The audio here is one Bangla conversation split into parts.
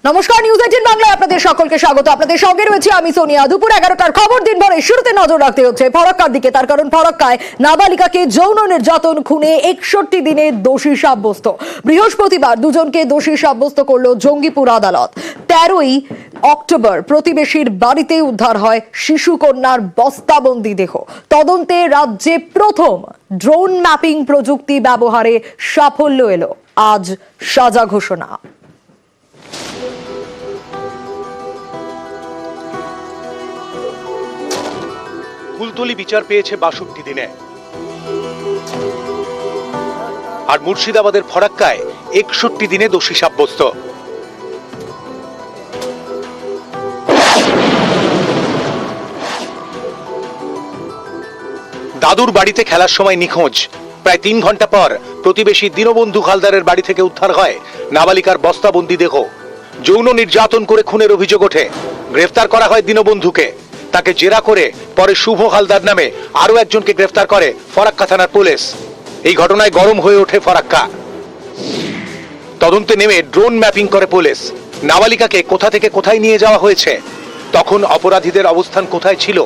নমস্কার, নিউজ 18 বাংলায় আপনাদের সকলকে স্বাগত। আপনাদের সঙ্গে রয়েছে আমি সোনিয়া। দুপুর 11টার খবর দিনভরে শুরুতে নজর রাখতে হচ্ছে ফরাক্কার দিকে। তার কারণ ফরাক্কায় নাবালিকাকে যৌন নির্যাতন খুনে 61 দিনে দোষী সাব্যস্ত। বৃহস্পতিবার দুজনকে দোষী সাব্যস্ত করল জঙ্গিপুর আদালত। 13ই অক্টোবর প্রতিবেশীর বাড়িতে উদ্ধার হয় শিশু কন্যার বস্তাবন্দি দেহ। তদন্তে রাজ্যে প্রথম ড্রোন ম্যাপিং প্রযুক্তি ব্যবহারে সাফল্য এলো। আজ সাজা ঘোষণা। কুলতলি বিচার পেয়েছে 62 দিনে। আর মুর্শিদাবাদের ফরাক্কায় 61 দিনে দোষী সাব্যস্ত। দাদুর বাড়িতে খেলার সময় নিখোঁজ। প্রায় 3 ঘন্টা পর প্রতিবেশী দীনবন্ধু হালদারের বাড়ি থেকে উদ্ধার হয় নাবালিকার বস্তাবন্দি দেহ। যৌন নির্যাতন করে খুনের অভিযোগ ওঠে। গ্রেফতার করা হয় দীনবন্ধুকে। তাকে জেরা করে পরে শুভ হালদার নামে আরো একজনকে গ্রেফতার করে ফরাক্কা থানার পুলিশ। এই ঘটনায় গরম হয়ে ওঠে ফরাক্কা। তদন্তে নেমে ড্রোন ম্যাপিং করে পুলিশ। নাবালিকাকে কোথা থেকে কোথায় নিয়ে যাওয়া হয়েছে, তখন অপরাধীদের অবস্থান কোথায় ছিল,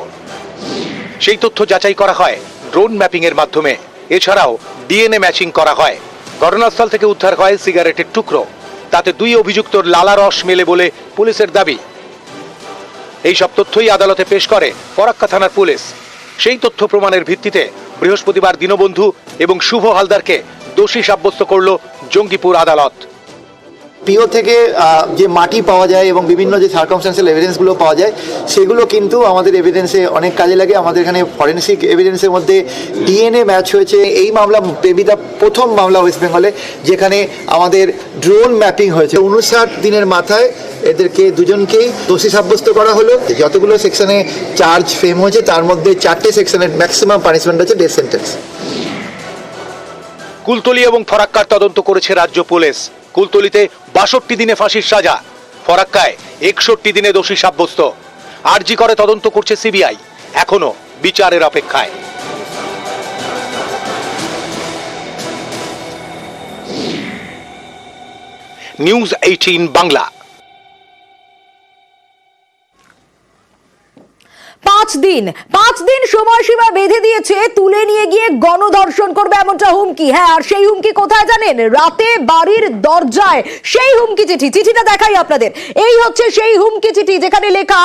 সেই তথ্য যাচাই করা হয় ড্রোন ম্যাপিং এর মাধ্যমে। এছাড়াও ডিএনএ ম্যাচিং করা হয়। ঘটনাস্থল থেকে উদ্ধার হয় সিগারেটের টুকরো। তাতে 2 অভিযুক্তর লালা রস মেলে বলে পুলিশের দাবি। এই সব তথ্যই আদালতে পেশ করে ফরাক্কা থানার পুলিশ। সেই তথ্য প্রমাণের ভিত্তিতে বৃহস্পতিবার দীনবন্ধু এবং শুভ হালদারকে দোষী সাব্যস্ত করল জঙ্গিপুর আদালত। পিও থেকে যে মাটি পাওয়া যায় এবং বিভিন্ন যে সার্কামস্ট্যান্সিয়াল এভিডেন্সগুলো পাওয়া যায় সেগুলো কিন্তু আমাদের এভিডেন্সে অনেক কাজে লাগে। আমাদের এখানে ফরেন্সিক এভিডেন্সের মধ্যে ডিএনএ ম্যাচ হয়েছে। এই মামলা বেবিদা প্রথম মামলা ওয়েস্ট বেঙ্গলে যেখানে আমাদের ড্রোন ম্যাপিং হয়েছে। 59 দিনের মাথায় এদেরকে দুজনকেই দোষী সাব্যস্ত করা হলো। যতগুলো সেকশনে চার্জ ফ্রেম হয়েছে তার মধ্যে 4টে সেকশনের ম্যাক্সিমাম পানিশমেন্ট হচ্ছে ডেথ সেন্টেন্স। কুলতলি এবং ফরাক্কার তদন্ত করেছে রাজ্য পুলিশ। কুলতলিতে 62 দিনে ফাঁসির সাজা, ফরাক্কায় 61 দিনে দোষী সাব্যস্ত। আরজি করে তদন্ত করছে সিবিআই, এখনো বিচারের অপেক্ষায়। নিউজ 18 বাংলা। 5 দিন সময়সীমা বেঁধে দিয়েছে তুলে নিয়ে গিয়ে গণধর্ষণ করবে এমনটা হুমকি। হ্যাঁ, আর সেই হুমকি কোথায় জানেন? রাতে বাড়ির দরজায় সেই হুমকি চিঠি। চিঠিটা দেখাই আপনাদের। এই হচ্ছে সেই হুমকি চিঠি যেখানে লেখা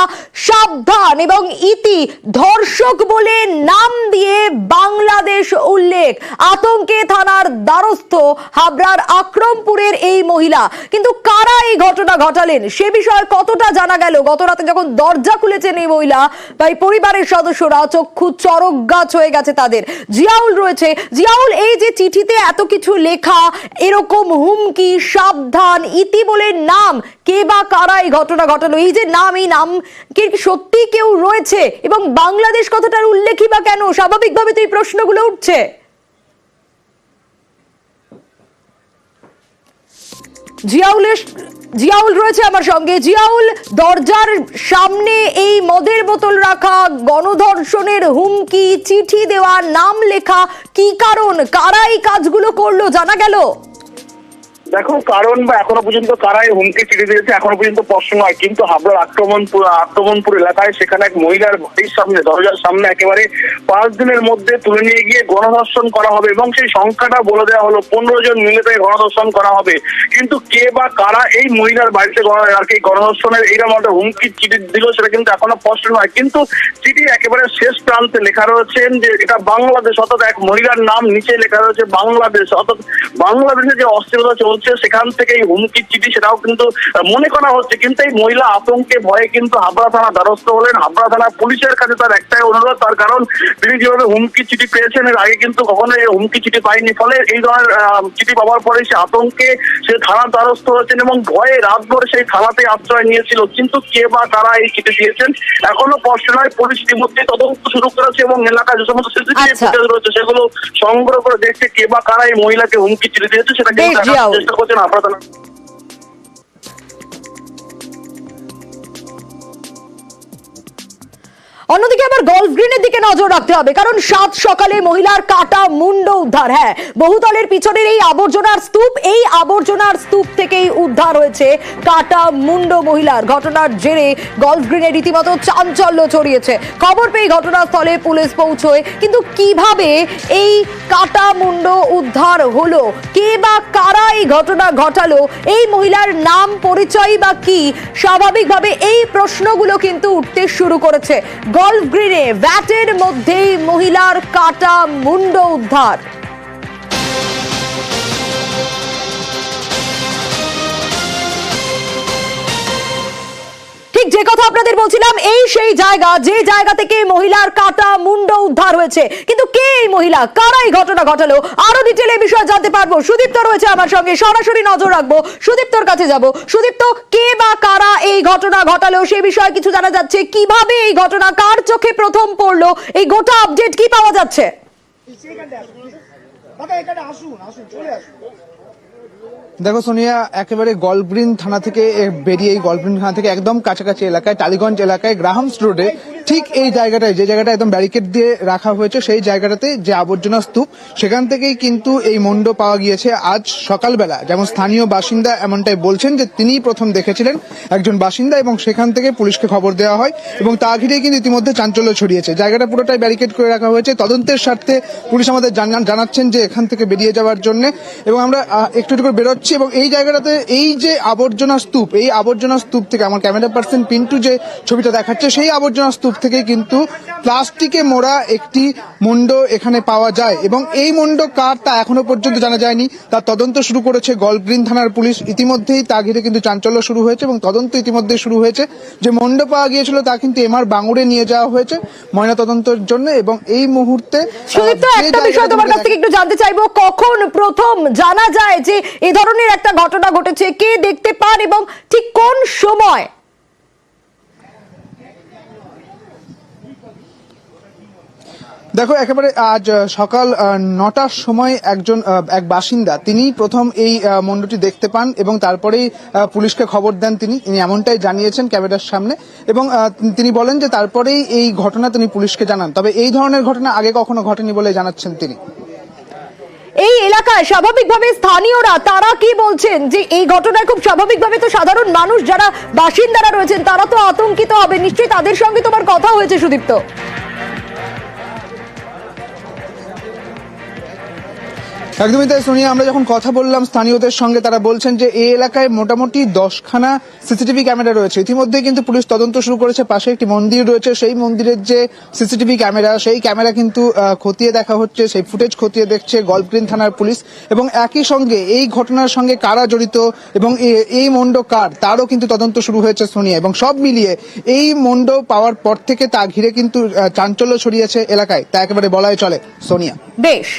সাবধান এবং ইতি ধর্ষক বলে নাম দিয়ে বাংলাদেশ উল্লেখ। আতঙ্কে থানার দ্বারস্থ হাবড়ার আকরমপুরের এই মহিলা। কিন্তু কারা এই ঘটনা ঘটালেন সে বিষয়ে কতটা জানা গেল? গত রাতে যখন দরজা খুলেছেন এই মহিলা, তাই পরিবারের সদস্যরা চক্ষু চড়ক গাছ হয়ে গেছে তাদের। জিয়াউল রয়েছে। জিয়াউল, এই যে চিঠিতে এত কিছু লেখা, এরকম হুমকি, সাবধান, ইতি বলে নাম, কে বা কারা এই ঘটনা ঘটালো? এই যে নাম, এই নাম কি সত্যি কেউ রয়েছে? এবং বাংলাদেশ কথাটার উল্লেখই বা কেন? স্বাভাবিকভাবে তো এই প্রশ্নগুলো উঠছে। জিয়াউল রয়েছে আমার সঙ্গে। জিয়াউল, দরজার সামনে এই মদের বোতল রাখা, গণধর্ষণের হুমকি, চিঠি দেওয়া, নাম লেখা, কি কারণ? কারা এই কাজগুলো করলো জানা গেল? দেখো, কারণ বা এখনো পর্যন্ত কারা এই হুমকি চিঠি দিয়েছে এখনো পর্যন্ত স্পষ্ট নয়। কিন্তু হাবড়ার আক্রমণপুর এলাকায় সেখানে এক মহিলার বাড়ির সামনে, দরজার সামনে একেবারে 5 দিনের মধ্যে তুলে নিয়ে গিয়ে গণধর্ষণ করা হবে এবং সেই সংখ্যাটা বলে দেওয়া হলো 15 জন মিলে তাই গণধর্ষণ করা হবে। কিন্তু কে বা কারা এই মহিলার বাড়িতে আর কি গণধর্ষণের এইরকম একটা হুমকি চিঠি দিল সেটা কিন্তু এখনো স্পষ্ট নয়। কিন্তু চিঠি একেবারে শেষ প্রান্তে লেখা রয়েছেন যে এটা বাংলাদেশ, অর্থাৎ এক মহিলার নাম নিচে লেখা রয়েছে বাংলাদেশ। অর্থাৎ বাংলাদেশে যে অস্থিরতা চলছে সেখান থেকে এই হুমকির চিঠি সেটাও কিন্তু মনে করা হচ্ছে। কিন্তু এই মহিলা আতঙ্কে ভয়ে কিন্তু হাবড়া থানা দ্বারস্থ হলেন। হাবড়া থানা পুলিশের কাছে তার একটাই অনুরোধ, তার কারণ তিনি যেভাবে হুমকি চিঠি পেয়েছেন এর আগে কিন্তু কখনো এই হুমকি চিঠি পায়নি। ফলে এই ধরনের চিঠি পাওয়ার পরে সে আতঙ্কে সে থানার দ্বারস্থ হয়েছেন এবং ভয়ে রাতভর সেই থানাতে আশ্রয় নিয়েছিল। কিন্তু কে বা কারা এই চিঠি দিয়েছেন এখনো স্পষ্ট নয়। পুলিশ ইতিমধ্যে তদন্ত শুরু করেছে এবং এলাকায় যে সমস্ত সিসিটিভি ফুটেজ রয়েছে সেগুলো সংগ্রহ করে দেখছে কে বা কারা এই মহিলাকে হুমকি চিঠি দিয়েছে সেটা কিন্তু দেখার চেষ্টা করছেন আপনারা। অন্যদিকে আবার গলফ গ্রিনের দিকে নজর রাখতে হবে, কারণ সাত সকালে মহিলার কাটা মুন্ড উদ্ধার। হ্যাঁ, বহুতলের পিছনের এই আবর্জনার স্তূপ, এই আবর্জনার স্তূপ থেকেই উদ্ধার হয়েছে কাটা মুন্ড মহিলার। ঘটনার জেরে গলফ গ্রিনে রীতিমতো চাঞ্চল্য ছড়িয়েছে। খবর পেয়ে ঘটনাস্থলে পুলিশ পৌঁছয়, কিন্তু কিভাবে এই কাটা মুন্ড উদ্ধার হলো, কে বা কারা এই ঘটনা ঘটালো, এই মহিলার নাম পরিচয় বা কি, স্বাভাবিকভাবে এই প্রশ্নগুলো কিন্তু উঠতে শুরু করেছে। গলফ গ্রিনে ভ্যাটের মধ্যেই মহিলার কাটা মুন্ড উদ্ধার। ঠিক যে কথা আপনাদের বলছিলাম, এই সেই জায়গা, যে জায়গা থেকে মহিলার কাটা মুন্ড উদ্ধার হয়েছে। কিন্তু কে এই মহিলা, কারা এই ঘটনা ঘটালো, আরো ডিটেলে বিষয় জানতে পারবো। সুদীপ্ত রয়েছে আমার সঙ্গে, সরাসরি নজর রাখবো, সুদীপ্তর কাছে যাব। সুদীপ্ত, কে বা কারা এই ঘটনা ঘটালো সে বিষয়ে কিছু জানা যাচ্ছে? কিভাবে এই ঘটনা, কার চোখে প্রথম পড়লো, এই গোটা আপডেট কি পাওয়া যাচ্ছে? দেখো সোনিয়া, একেবারে গলফ গ্রিন থানা থেকে বেরিয়ে, এই গলফ গ্রিন থানা থেকে একদম কাছাকাছি এলাকায়, টালিগঞ্জ এলাকায়, গ্রাহামস রোডে, ঠিক এই জায়গাটায়, যে জায়গাটা একদম ব্যারিকেড দিয়ে রাখা হয়েছে, সেই জায়গাটাতে যে আবর্জনা স্তূপ, সেখান থেকেই কিন্তু এই মুন্ড পাওয়া গিয়েছে আজ সকালবেলা। যেমন স্থানীয় বাসিন্দা এমনটাই বলছেন যে তিনিই প্রথম দেখেছিলেন, একজন বাসিন্দা, এবং সেখান থেকে পুলিশকে খবর দেওয়া হয় এবং তা ঘিরেই কিন্তু ইতিমধ্যে চাঞ্চল্য ছড়িয়েছে। জায়গাটা পুরোটাই ব্যারিকেড করে রাখা হয়েছে। তদন্তের স্বার্থে পুলিশ আমাদের জানাচ্ছেন যে এখান থেকে বেরিয়ে যাওয়ার জন্য, এবং আমরা একটু একটু করে বেরোচ্ছি। এবং এই জায়গাটাতে এই যে আবর্জনা স্তূপ, এই আবর্জনা স্তূপ থেকে আমার ক্যামেরা পার্সন পিন্টু যে ছবিটা দেখাচ্ছে, সেই আবর্জনা স্তূপ থেকে কিন্তু প্লাস্টিকে মোড়া একটি মুন্ড এখানে পাওয়া যায়, এবং এই মুন্ড কার তা এখনো পর্যন্ত জানা যায়নি। তার তদন্ত শুরু করেছে গলফ গ্রিন থানার পুলিশ। ইতিমধ্যেই তা ঘিরে কিন্তু চাঞ্চল্য শুরু হয়েছে এবং তদন্ত ইতিমধ্যে শুরু হয়েছে। যে মুন্ড পাওয়া গিয়েছিল তা কিন্তু এমআর বাঙুরে নিয়ে যাওয়া হয়েছে ময়না তদন্তের জন্য। এবং এই মুহূর্তে সুদীপ্ত, একটা বিষয় তোমার কাছ থেকে একটু জানতে চাইবো, কখন প্রথম জানা যায় যে এই ধরনের একটা ঘটনা ঘটেছে, কে দেখতে পান এবং ঠিক কোন সময়? দেখো, একেবারে আজ সকাল 9টার সময় এক বাসিন্দা তিনি প্রথম এই মুন্ডটি দেখতে পান এবং তারপরেই পুলিশকে খবর দেন। তিনি এমনটাই জানিয়েছেন ক্যামেরার সামনে, এবং তিনি বলেন যে তারপরেই এই ঘটনা তিনি পুলিশকে জানান। তবে এই ধরনের ঘটনা আগে কখনো ঘটেনি বলে জানাচ্ছেন তিনি। এই এলাকায় স্বাভাবিকভাবে স্থানীয়রা তারা কি বলছেন যে এই ঘটনায় খুব স্বাভাবিকভাবে তো সাধারণ মানুষ যারা বাসিন্দারা রয়েছেন তারা তো আতঙ্কিত হবে, নিশ্চয়ই তাদের সঙ্গে তোমার কথা হয়েছে সুদীপ্ত? একদমই তাই সোনিয়া, আমরা যখন কথা বললাম স্থানীয়দের সঙ্গে, তারা বলছেন যে এই এলাকায় মোটামুটি 10খানা সিসিটিভি ক্যামেরা রয়েছে। ইতিমধ্যে কিন্তু পুলিশ তদন্ত শুরু করেছে। পাশে একটি মন্দির রয়েছে, সেই মন্দিরের যে সিসিটিভি ক্যামেরা, সেই ক্যামেরা কিন্তু খতিয়ে দেখা হচ্ছে, সেই ফুটেজ খতিয়ে দেখছে গলফ গ্রিন থানার পুলিশ। এবং একই সঙ্গে এই ঘটনার সঙ্গে কারা জড়িত এবং এই মুন্ড কার, তারও কিন্তু তদন্ত শুরু হয়েছে সোনিয়া। এবং সব মিলিয়ে এই মুন্ড পাওয়ার পর থেকে তা ঘিরে কিন্তু চাঞ্চল্য ছড়িয়েছে এলাকায়, তা একেবারে বলাই চলে সোনিয়া। বেশ।